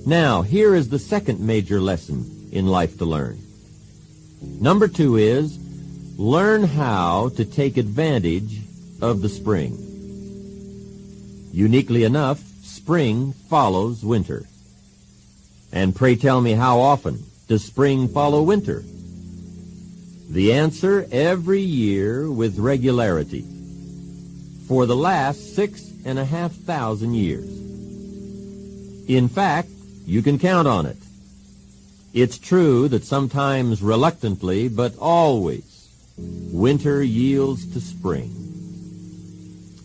Now, here is the second major lesson in life to learn. Number 2 is, learn how to take advantage of the spring. Uniquely enough, spring follows winter. And pray tell me, how often does spring follow winter? The answer, every year with regularity. For the last 6,500 years. In fact, you can count on it. It's true that sometimes reluctantly, but always, winter yields to spring.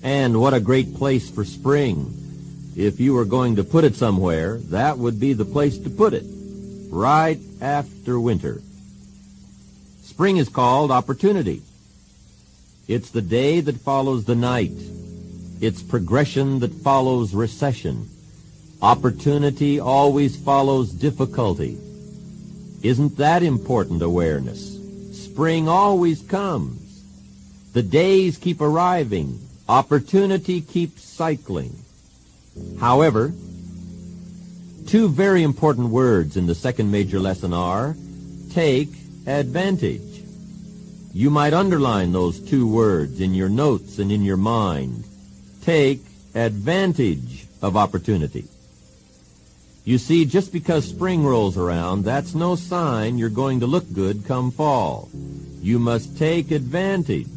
And what a great place for spring. If you were going to put it somewhere, that would be the place to put it, right after winter. Spring is called opportunity. It's the day that follows the night. It's progression that follows recession. Opportunity always follows difficulty. Isn't that important awareness? Spring always comes. The days keep arriving. Opportunity keeps cycling. However, 2 very important words in the second major lesson are, take advantage. You might underline those 2 words in your notes and in your mind. Take advantage of opportunity. You see, just because spring rolls around, that's no sign you're going to look good come fall. You must take advantage.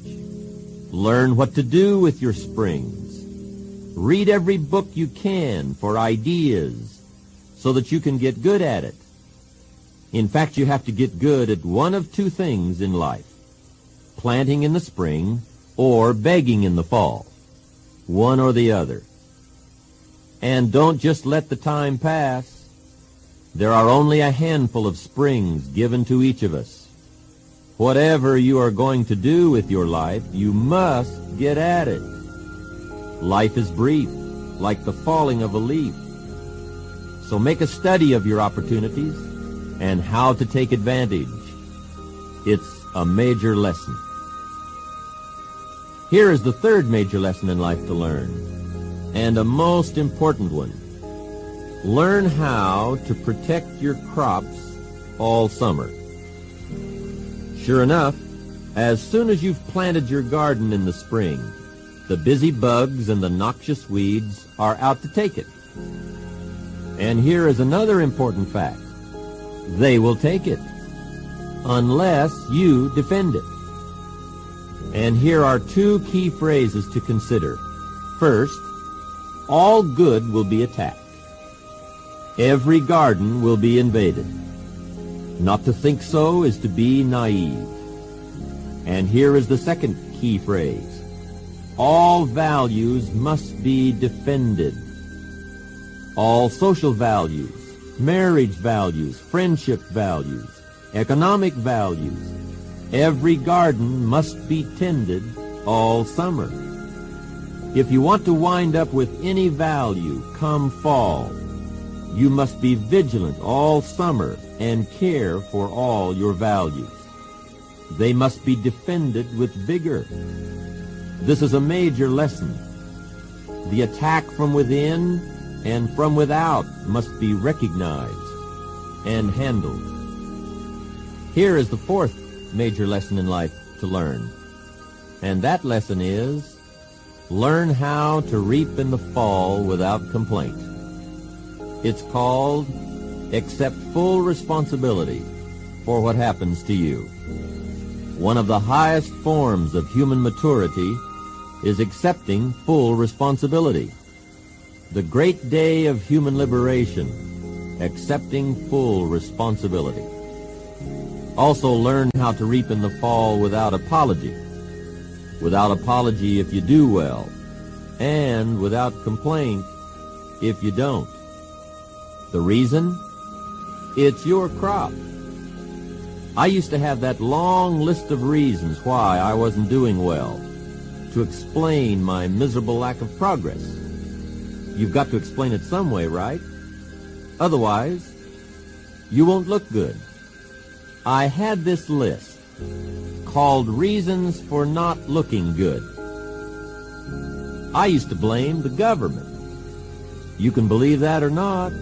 Learn what to do with your springs. Read every book you can for ideas so that you can get good at it. In fact, you have to get good at one of 2 things in life: planting in the spring or begging in the fall. One or the other. And don't just let the time pass. There are only a handful of springs given to each of us. Whatever you are going to do with your life, you must get at it. Life is brief, like the falling of a leaf. So make a study of your opportunities and how to take advantage. It's a major lesson. Here is the third major lesson in life to learn, and a most important one. Learn how to protect your crops all summer. Sure enough, as soon as you've planted your garden in the spring, the busy bugs and the noxious weeds are out to take it. And here is another important fact. They will take it, unless you defend it. And here are 2 key phrases to consider. First, all good will be attacked. Every garden will be invaded. Not to think so is to be naive. And here is the second key phrase. All values must be defended. All social values, marriage values, friendship values, economic values, every garden must be tended all summer. If you want to wind up with any value come fall, you must be vigilant all summer and care for all your values. They must be defended with vigor. This is a major lesson. The attack from within and from without must be recognized and handled. Here is the 4th major lesson in life to learn. And that lesson is, learn how to reap in the fall without complaint. It's called, accept full responsibility for what happens to you. One of the highest forms of human maturity is accepting full responsibility. The great day of human liberation, accepting full responsibility. Also learn how to reap in the fall without apology. Without apology if you do well, and without complaint if you don't. The reason? It's your crop. I used to have that long list of reasons why I wasn't doing well, to explain my miserable lack of progress. You've got to explain it some way, right? Otherwise, you won't look good. I had this list called Reasons for Not Looking Good. I used to blame the government. You can believe that or not.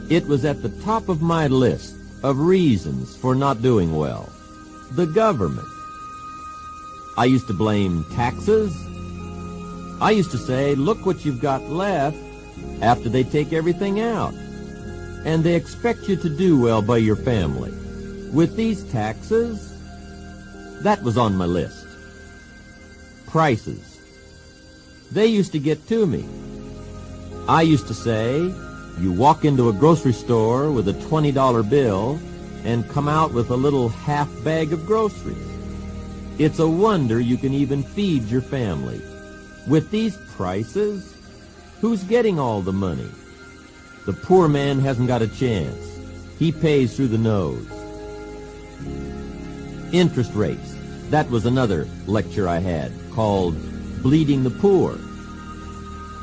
It was at the top of my list of reasons for not doing well. The government. I used to blame taxes. I used to say, look what you've got left after they take everything out. And they expect you to do well by your family. With these taxes, that was on my list. Prices. They used to get to me. I used to say, you walk into a grocery store with a $20 bill and come out with a little half bag of groceries. It's a wonder you can even feed your family. With these prices, who's getting all the money? The poor man hasn't got a chance. He pays through the nose. Interest rates. That was another lecture I had called Bleeding the Poor.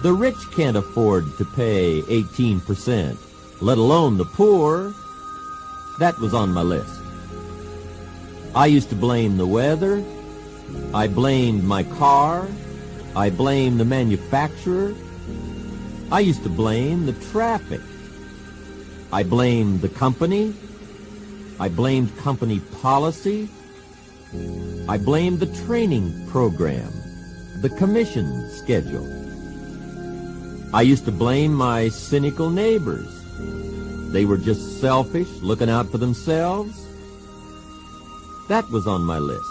The rich can't afford to pay 18%, let alone the poor. That was on my list. I used to blame the weather. I blamed my car. I blamed the manufacturer. I used to blame the traffic. I blamed the company. I blamed company policy. I blamed the training program, the commission schedule. I used to blame my cynical neighbors. They were just selfish, looking out for themselves. That was on my list.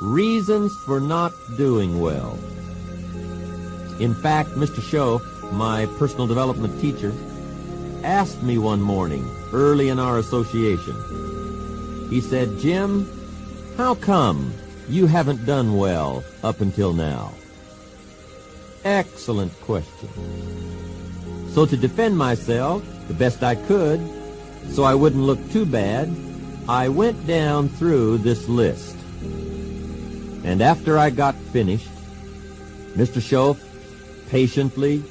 Reasons for not doing well. In fact, Mr. Schoaf, my personal development teacher, asked me one morning, early in our association. He said, Jim, how come you haven't done well up until now? Excellent question. So to defend myself the best I could, so I wouldn't look too bad, I went down through this list. And after I got finished, Mr. Schoaf patiently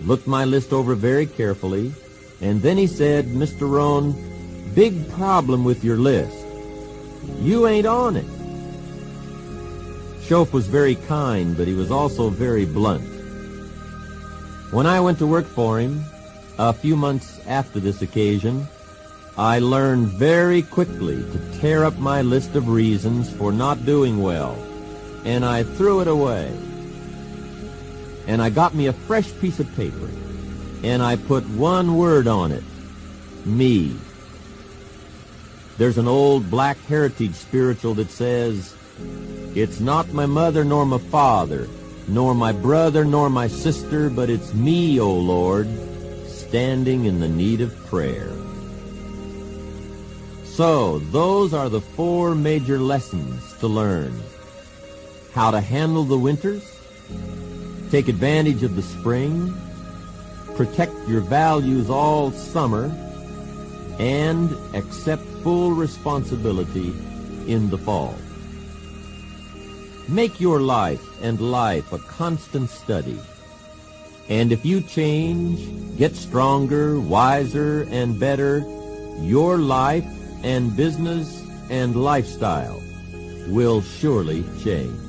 looked my list over very carefully, and then he said, Mr. Rohn, big problem with your list. You ain't on it. Schoaf was very kind, but he was also very blunt. When I went to work for him, a few months after this occasion, I learned very quickly to tear up my list of reasons for not doing well, and I threw it away. And I got me a fresh piece of paper, and I put one word on it, me. There's an old black heritage spiritual that says, it's not my mother nor my father, nor my brother nor my sister, but it's me, O Lord, standing in the need of prayer. So, those are the 4 major lessons to learn. How to handle the winters, take advantage of the spring, protect your values all summer, and accept full responsibility in the fall. Make your life and life a constant study. And if you change, get stronger, wiser, and better, your life and business and lifestyle will surely change.